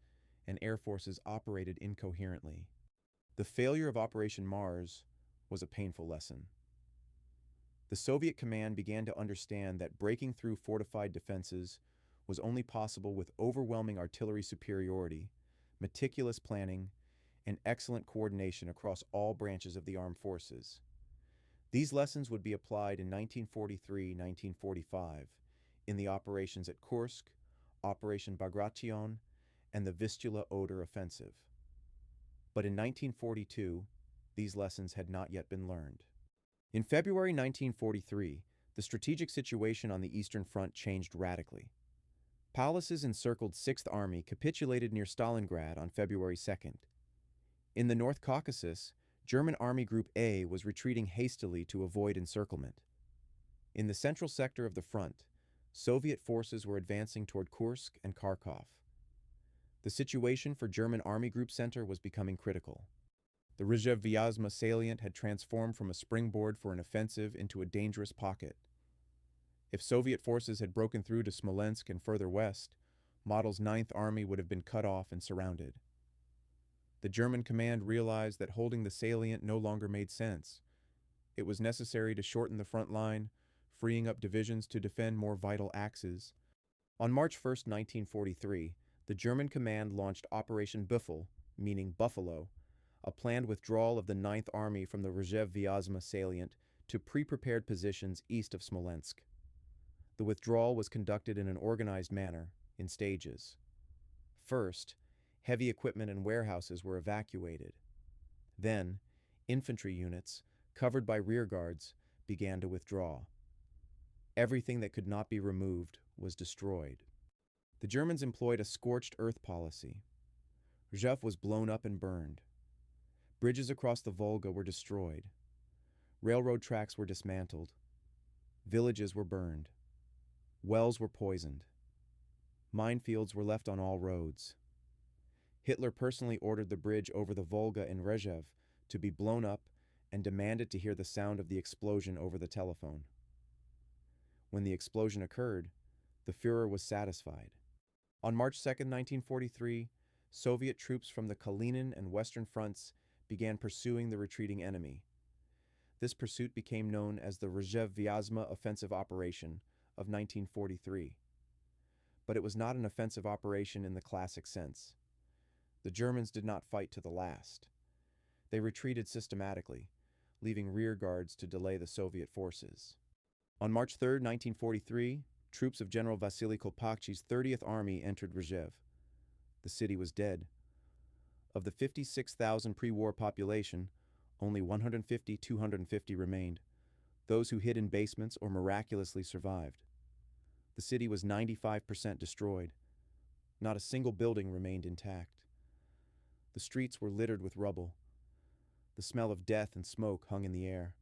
Speaker 1: and air forces operated incoherently. The failure of Operation Mars was a painful lesson. The Soviet command began to understand that breaking through fortified defenses was only possible with overwhelming artillery superiority, meticulous planning, and excellent coordination across all branches of the armed forces. These lessons would be applied in 1943-1945 in the operations at Kursk, Operation Bagration, and the Vistula-Oder offensive. But in 1942, these lessons had not yet been learned. In February 1943, the strategic situation on the Eastern Front changed radically. Paulus's encircled 6th Army capitulated near Stalingrad on February 2nd. In the North Caucasus, German Army Group A was retreating hastily to avoid encirclement. In the central sector of the front, Soviet forces were advancing toward Kursk and Kharkov. The situation for German Army Group Center was becoming critical. The Rzhev-Vyazma salient had transformed from a springboard for an offensive into a dangerous pocket. If Soviet forces had broken through to Smolensk and further west, Model's 9th Army would have been cut off and surrounded. The German command realized that holding the salient no longer made sense. It was necessary to shorten the front line, freeing up divisions to defend more vital axes. On March 1, 1943, the German command launched Operation Büffel, meaning Buffalo, a planned withdrawal of the 9th Army from the Rzhev-Vyazma salient to pre-prepared positions east of Smolensk. The withdrawal was conducted in an organized manner, in stages. First, heavy equipment and warehouses were evacuated. Then, infantry units, covered by rearguards, began to withdraw. Everything that could not be removed was destroyed. The Germans employed a scorched earth policy. Rzhev was blown up and burned. Bridges across the Volga were destroyed. Railroad tracks were dismantled. Villages were burned. Wells were poisoned. Minefields were left on all roads. Hitler personally ordered the bridge over the Volga in Rzhev to be blown up and demanded to hear the sound of the explosion over the telephone. When the explosion occurred, the Führer was satisfied. On March 2, 1943, Soviet troops from the Kalinin and Western fronts began pursuing the retreating enemy. This pursuit became known as the Rzhev-Vyazma Offensive Operation of 1943. But it was not an offensive operation in the classic sense. The Germans did not fight to the last. They retreated systematically, leaving rear guards to delay the Soviet forces. On March 3, 1943, troops of General Vasily Kolpakchi's 30th Army entered Rzhev. The city was dead. Of the 56,000 pre-war population, only 150-250 remained, those who hid in basements or miraculously survived. The city was 95% destroyed. Not a single building remained intact. The streets were littered with rubble. The smell of death and smoke hung in the air.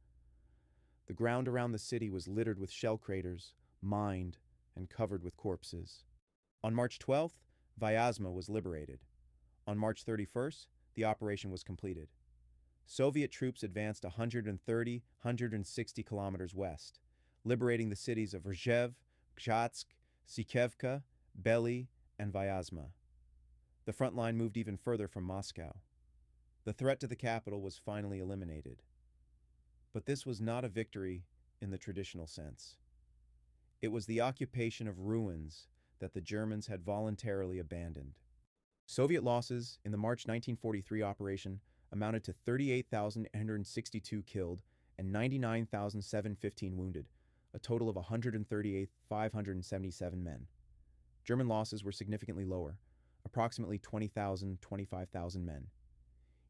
Speaker 1: The ground around the city was littered with shell craters, mined, and covered with corpses. On March 12th, Vyazma was liberated. On March 31st, the operation was completed. Soviet troops advanced 160 kilometers west, liberating the cities of Rzhev, Gzhatsk, Sychevka, Bely, and Vyazma. The front line moved even further from Moscow. The threat to the capital was finally eliminated. But this was not a victory in the traditional sense. It was the occupation of ruins that the Germans had voluntarily abandoned. Soviet losses in the March 1943 operation amounted to 38,862 killed and 99,715 wounded, a total of 138,577 men. German losses were significantly lower, approximately 25,000 men.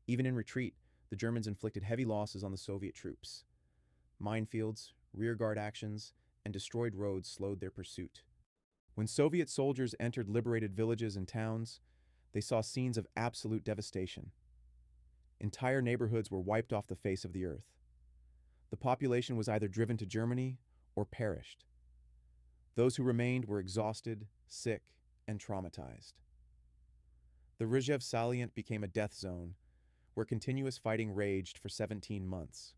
Speaker 1: Even in retreat, the Germans inflicted heavy losses on the Soviet troops. Minefields, rearguard actions, and destroyed roads slowed their pursuit. When Soviet soldiers entered liberated villages and towns, they saw scenes of absolute devastation. Entire neighborhoods were wiped off the face of the earth. The population was either driven to Germany or perished. Those who remained were exhausted, sick, and traumatized. The Rzhev salient became a death zone, where continuous fighting raged for 17 months.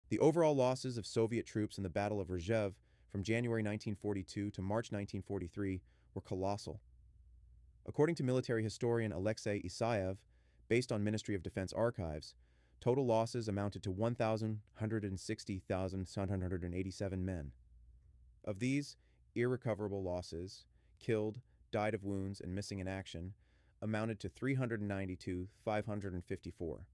Speaker 1: The overall losses of Soviet troops in the Battle of Rzhev from January 1942 to March 1943 were colossal. According to military historian Alexei Isayev, based on Ministry of Defense archives, total losses amounted to 1,160,787 men. Of these, irrecoverable losses, killed, died of wounds, and missing in action, amounted to 392,554.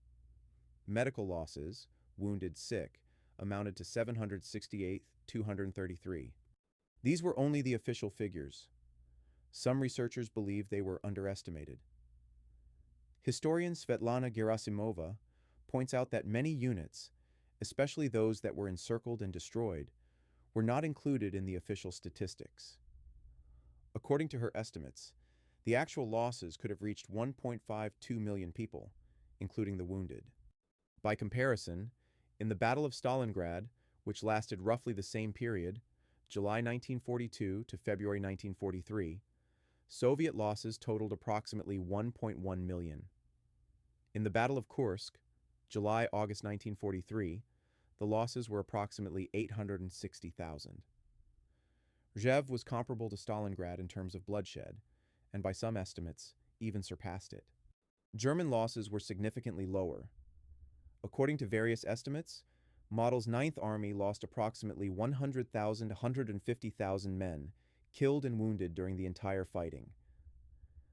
Speaker 1: Medical losses, wounded, sick, amounted to 768,233. These were only the official figures. Some researchers believe they were underestimated. Historian Svetlana Gerasimova points out that many units, especially those that were encircled and destroyed, were not included in the official statistics. According to her estimates, the actual losses could have reached 1.52 million people, including the wounded. By comparison, in the Battle of Stalingrad, which lasted roughly the same period, July 1942 to February 1943, Soviet losses totaled approximately 1.1 million. In the Battle of Kursk, July-August 1943, the losses were approximately 860,000. Rzhev was comparable to Stalingrad in terms of bloodshed, and by some estimates, even surpassed it. German losses were significantly lower. According to various estimates, Model's 9th Army lost approximately 100,000 to 150,000 men, killed and wounded during the entire fighting.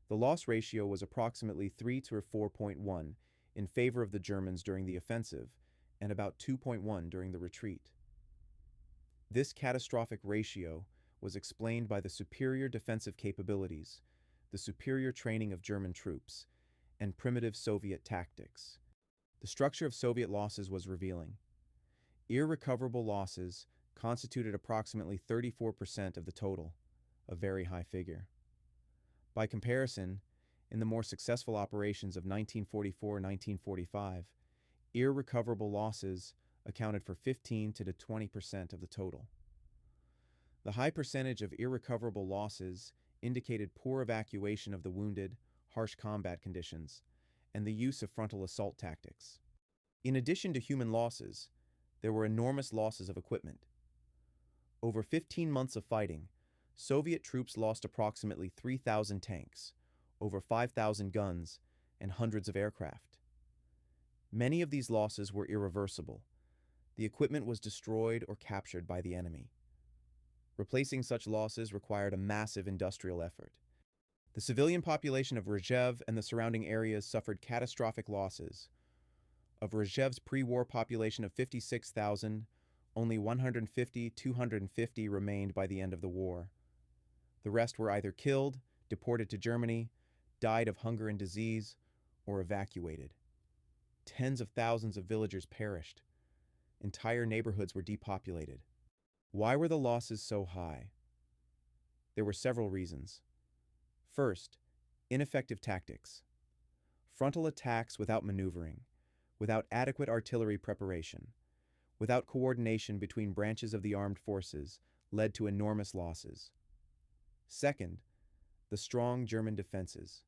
Speaker 1: The loss ratio was approximately 3 to 4.1 in favor of the Germans during the offensive, and about 2.1 during the retreat. This catastrophic ratio was explained by the superior defensive capabilities, the superior training of German troops, and primitive Soviet tactics. The structure of Soviet losses was revealing. Irrecoverable losses constituted approximately 34% of the total, a very high figure. By comparison, in the more successful operations of 1944-1945, irrecoverable losses accounted for 15 to 20% of the total. The high percentage of irrecoverable losses indicated poor evacuation of the wounded, harsh combat conditions, and the use of frontal assault tactics. In addition to human losses, there were enormous losses of equipment. Over 15 months of fighting, Soviet troops lost approximately 3,000 tanks, over 5,000 guns, and hundreds of aircraft. Many of these losses were irreversible. The equipment was destroyed or captured by the enemy. Replacing such losses required a massive industrial effort. The civilian population of Rzhev and the surrounding areas suffered catastrophic losses. Of Rzhev's pre-war population of 56,000, only 250 remained by the end of the war. The rest were either killed, deported to Germany, died of hunger and disease, or evacuated. Tens of thousands of villagers perished. Entire neighborhoods were depopulated. Why were the losses so high? There were several reasons. First, ineffective tactics. Frontal attacks without maneuvering, without adequate artillery preparation, without coordination between branches of the armed forces, led to enormous losses. Second, the strong German defenses.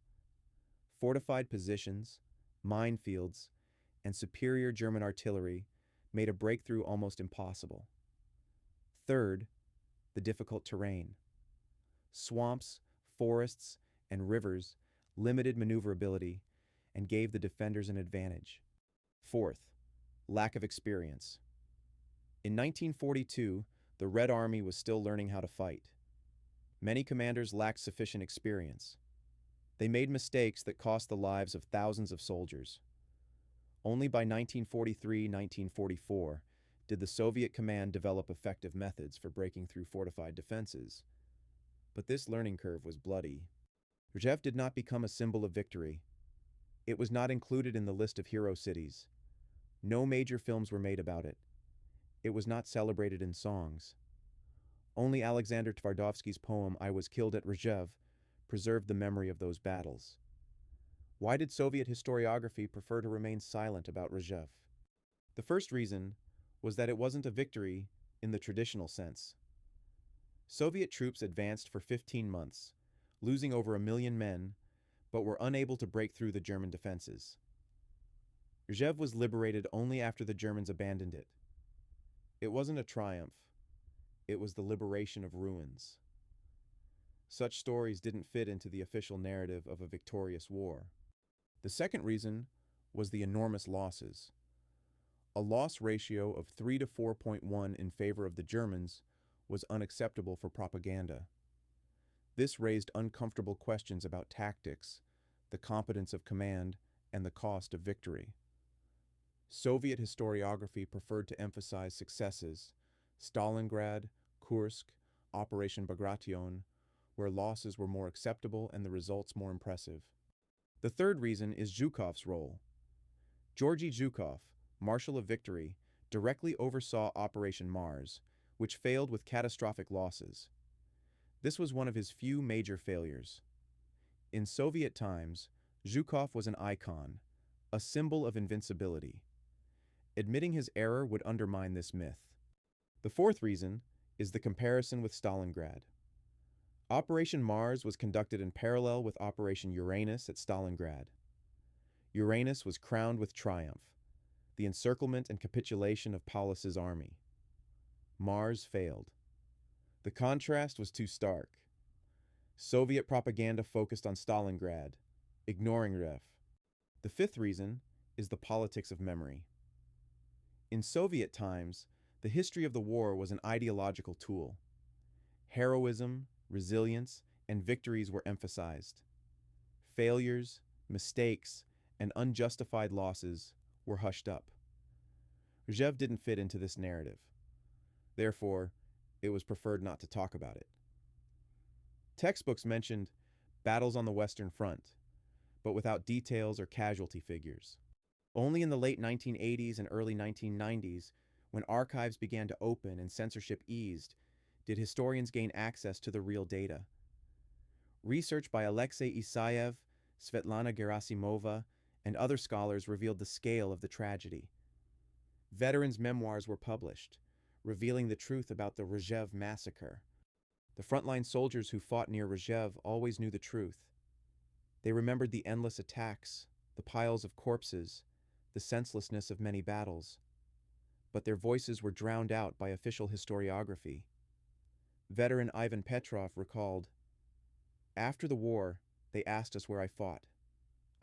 Speaker 1: Fortified positions, minefields, and superior German artillery made a breakthrough almost impossible. Third, the difficult terrain. Swamps, forests, and rivers limited maneuverability and gave the defenders an advantage. Fourth, lack of experience. In 1942, the Red Army was still learning how to fight. Many commanders lacked sufficient experience. They made mistakes that cost the lives of thousands of soldiers. Only by 1943-1944 did the Soviet command develop effective methods for breaking through fortified defenses. But this learning curve was bloody. Rzhev did not become a symbol of victory. It was not included in the list of hero cities. No major films were made about it. It was not celebrated in songs. Only Alexander Tvardovsky's poem I Was Killed at Rzhev preserved the memory of those battles. Why did Soviet historiography prefer to remain silent about Rzhev? The first reason was that it wasn't a victory in the traditional sense. Soviet troops advanced for 15 months, losing over 1 million men, but were unable to break through the German defenses. Rzhev was liberated only after the Germans abandoned it. It wasn't a triumph. It was the liberation of ruins. Such stories didn't fit into the official narrative of a victorious war. The second reason was the enormous losses. A loss ratio of 3 to 4.1 in favor of the Germans was unacceptable for propaganda. This raised uncomfortable questions about tactics, the competence of command, and the cost of victory. Soviet historiography preferred to emphasize successes, Stalingrad, Kursk, Operation Bagration, where losses were more acceptable and the results more impressive. The third reason is Zhukov's role. Georgy Zhukov, Marshal of Victory, directly oversaw Operation Mars, which failed with catastrophic losses. This was one of his few major failures. In Soviet times, Zhukov was an icon, a symbol of invincibility. Admitting his error would undermine this myth. The fourth reason is the comparison with Stalingrad. Operation Mars was conducted in parallel with Operation Uranus at Stalingrad. Uranus was crowned with triumph, the encirclement and capitulation of Paulus's army. Mars failed. The contrast was too stark. Soviet propaganda focused on Stalingrad, ignoring Rzhev. The fifth reason is the politics of memory. In Soviet times, the history of the war was an ideological tool. Heroism, resilience, and victories were emphasized. Failures, mistakes, and unjustified losses were hushed up. Rzhev didn't fit into this narrative. Therefore, it was preferred not to talk about it. Textbooks mentioned battles on the Western Front, but without details or casualty figures. Only in the late 1980s and early 1990s, when archives began to open and censorship eased, did historians gain access to the real data. Research by Alexei Isayev, Svetlana Gerasimova, and other scholars revealed the scale of the tragedy. Veterans' memoirs were published, revealing the truth about the Rzhev massacre. The frontline soldiers who fought near Rzhev always knew the truth. They remembered the endless attacks, the piles of corpses, the senselessness of many battles. But their voices were drowned out by official historiography. Veteran Ivan Petrov recalled, "After the war, they asked us where I fought.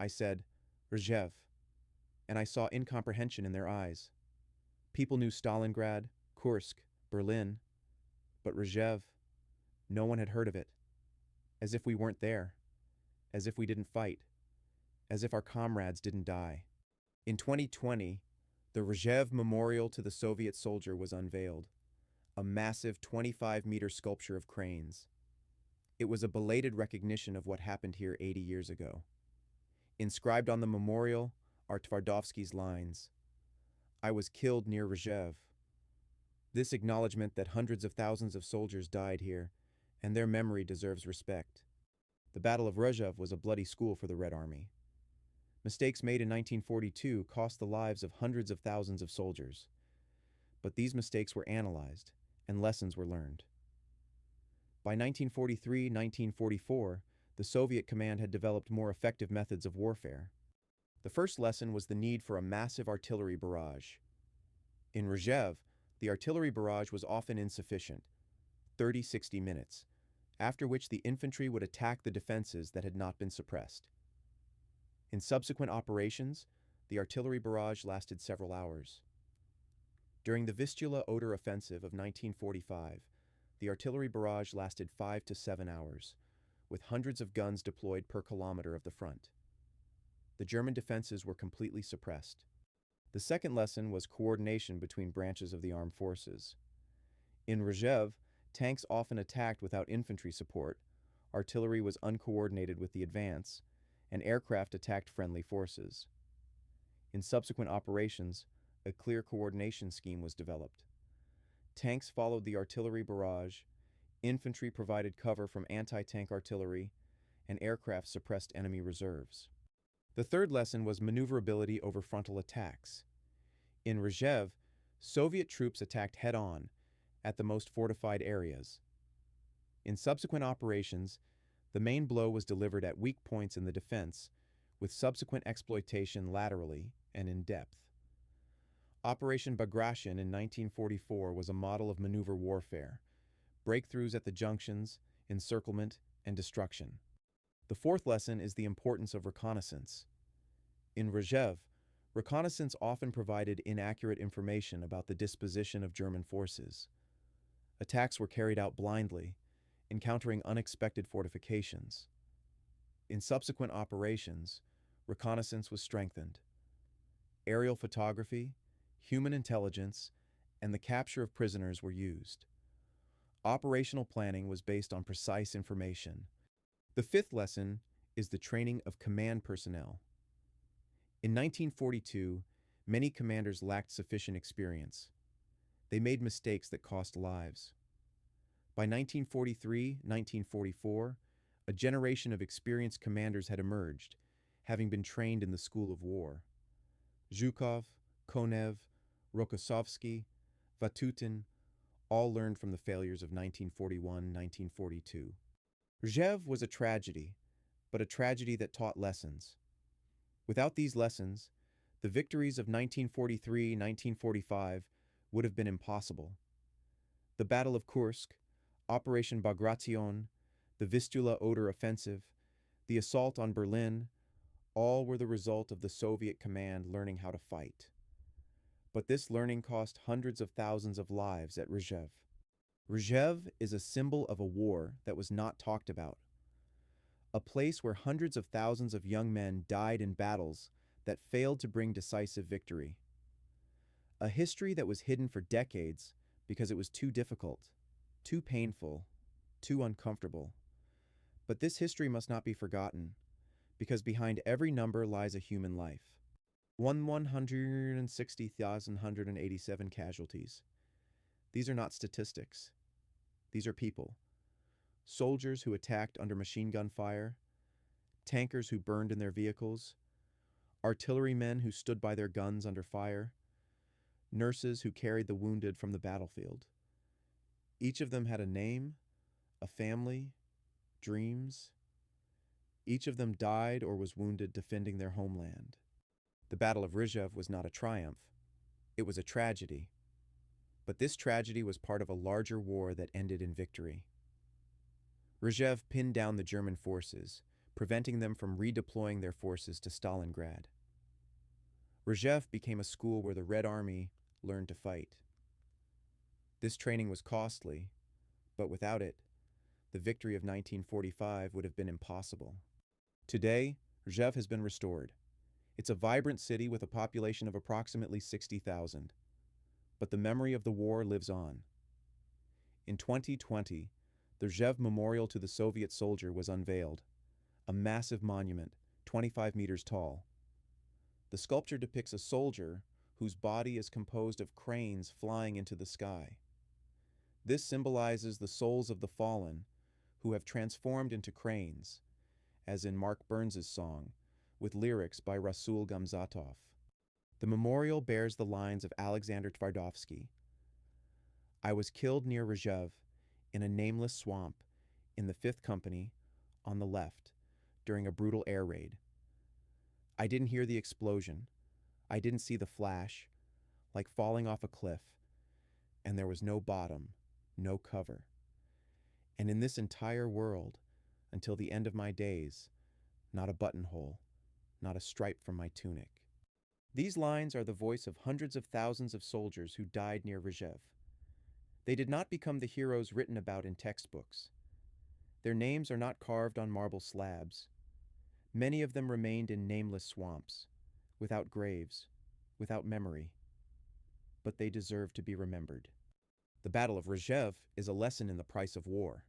Speaker 1: I said, Rzhev, and I saw incomprehension in their eyes. People knew Stalingrad, Kursk, Berlin, but Rzhev, no one had heard of it. As if we weren't there, as if we didn't fight, as if our comrades didn't die." In 2020, the Rzhev Memorial to the Soviet Soldier was unveiled, a massive 25-meter sculpture of cranes. It was a belated recognition of what happened here 80 years ago. Inscribed on the memorial are Tvardovsky's lines, "I was killed near Rzhev." This acknowledgement that hundreds of thousands of soldiers died here, and their memory deserves respect. The Battle of Rzhev was a bloody school for the Red Army. Mistakes made in 1942 cost the lives of hundreds of thousands of soldiers. But these mistakes were analyzed, and lessons were learned. By 1943-1944, the Soviet command had developed more effective methods of warfare. The first lesson was the need for a massive artillery barrage. In Rzhev, the artillery barrage was often insufficient, 30-60 minutes, after which the infantry would attack the defenses that had not been suppressed. In subsequent operations, the artillery barrage lasted several hours. During the Vistula-Oder offensive of 1945, the artillery barrage lasted 5 to 7 hours, with hundreds of guns deployed per kilometer of the front. The German defenses were completely suppressed. The second lesson was coordination between branches of the armed forces. In Rzhev, tanks often attacked without infantry support, artillery was uncoordinated with the advance, and aircraft attacked friendly forces. In subsequent operations, a clear coordination scheme was developed. Tanks followed the artillery barrage, infantry provided cover from anti-tank artillery, and aircraft suppressed enemy reserves. The third lesson was maneuverability over frontal attacks. In Rzhev, Soviet troops attacked head-on at the most fortified areas. In subsequent operations, the main blow was delivered at weak points in the defense, with subsequent exploitation laterally and in depth. Operation Bagration in 1944 was a model of maneuver warfare, breakthroughs at the junctions, encirclement, and destruction. The fourth lesson is the importance of reconnaissance. In Rzhev, reconnaissance often provided inaccurate information about the disposition of German forces. Attacks were carried out blindly, encountering unexpected fortifications. In subsequent operations, reconnaissance was strengthened. Aerial photography, human intelligence, and the capture of prisoners were used. Operational planning was based on precise information. The fifth lesson is the training of command personnel. In 1942, many commanders lacked sufficient experience. They made mistakes that cost lives. By 1943-1944, a generation of experienced commanders had emerged, having been trained in the School of War. Zhukov, Konev, Rokossovsky, Vatutin all learned from the failures of 1941-1942. Rzhev was a tragedy, but a tragedy that taught lessons. Without these lessons, the victories of 1943-1945 would have been impossible. The Battle of Kursk, Operation Bagration, the Vistula-Oder offensive, the assault on Berlin, all were the result of the Soviet command learning how to fight. But this learning cost hundreds of thousands of lives at Rzhev. Rzhev is a symbol of a war that was not talked about, a place where hundreds of thousands of young men died in battles that failed to bring decisive victory. A history that was hidden for decades because it was too difficult, too painful, too uncomfortable. But this history must not be forgotten, because behind every number lies a human life. 160,187 casualties. These are not statistics. These are people. Soldiers who attacked under machine gun fire, tankers who burned in their vehicles, artillerymen who stood by their guns under fire, nurses who carried the wounded from the battlefield. Each of them had a name, a family, dreams. Each of them died or was wounded defending their homeland. The Battle of Rzhev was not a triumph. It was a tragedy. But this tragedy was part of a larger war that ended in victory. Rzhev pinned down the German forces, preventing them from redeploying their forces to Stalingrad. Rzhev became a school where the Red Army learned to fight. This training was costly, but without it, the victory of 1945 would have been impossible. Today, Rzhev has been restored. It's a vibrant city with a population of approximately 60,000. But the memory of the war lives on. In 2020, the Rzhev Memorial to the Soviet soldier was unveiled, a massive monument, 25 meters tall. The sculpture depicts a soldier whose body is composed of cranes flying into the sky. This symbolizes the souls of the fallen who have transformed into cranes, as in Mark Burns's song, with lyrics by Rasul Gamzatov. The memorial bears the lines of Alexander Tvardovsky. I was killed near Rzhev, in a nameless swamp, in the 5th Company, on the left, during a brutal air raid. I didn't hear the explosion. I didn't see the flash, like falling off a cliff, and there was no bottom, no cover. And in this entire world, until the end of my days, not a buttonhole, not a stripe from my tunic. These lines are the voice of hundreds of thousands of soldiers who died near Rzhev. They did not become the heroes written about in textbooks. Their names are not carved on marble slabs. Many of them remained in nameless swamps, without graves, without memory. But they deserve to be remembered. The Battle of Rzhev is a lesson in the price of war.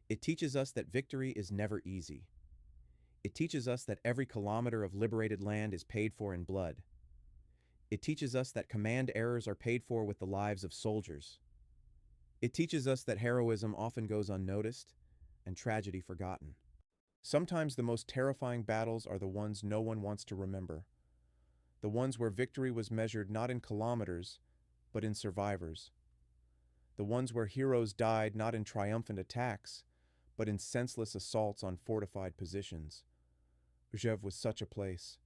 Speaker 1: It teaches us that victory is never easy. It teaches us that every kilometer of liberated land is paid for in blood. It teaches us that command errors are paid for with the lives of soldiers. It teaches us that heroism often goes unnoticed and tragedy forgotten. Sometimes the most terrifying battles are the ones no one wants to remember. The ones where victory was measured not in kilometers, but in survivors. The ones where heroes died not in triumphant attacks, but in senseless assaults on fortified positions. Rzhev was such a place,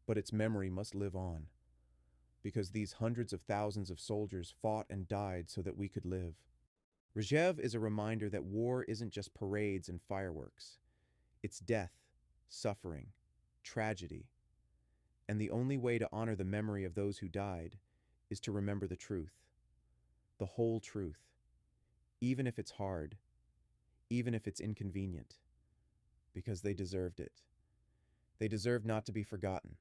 Speaker 1: but its memory must live on, because these hundreds of thousands of soldiers fought and died so that we could live. Rzhev is a reminder that war isn't just parades and fireworks. It's death, suffering, tragedy. And the only way to honor the memory of those who died is to remember the truth, the whole truth, even if it's hard, even if it's inconvenient, because they deserved it. They deserved not to be forgotten.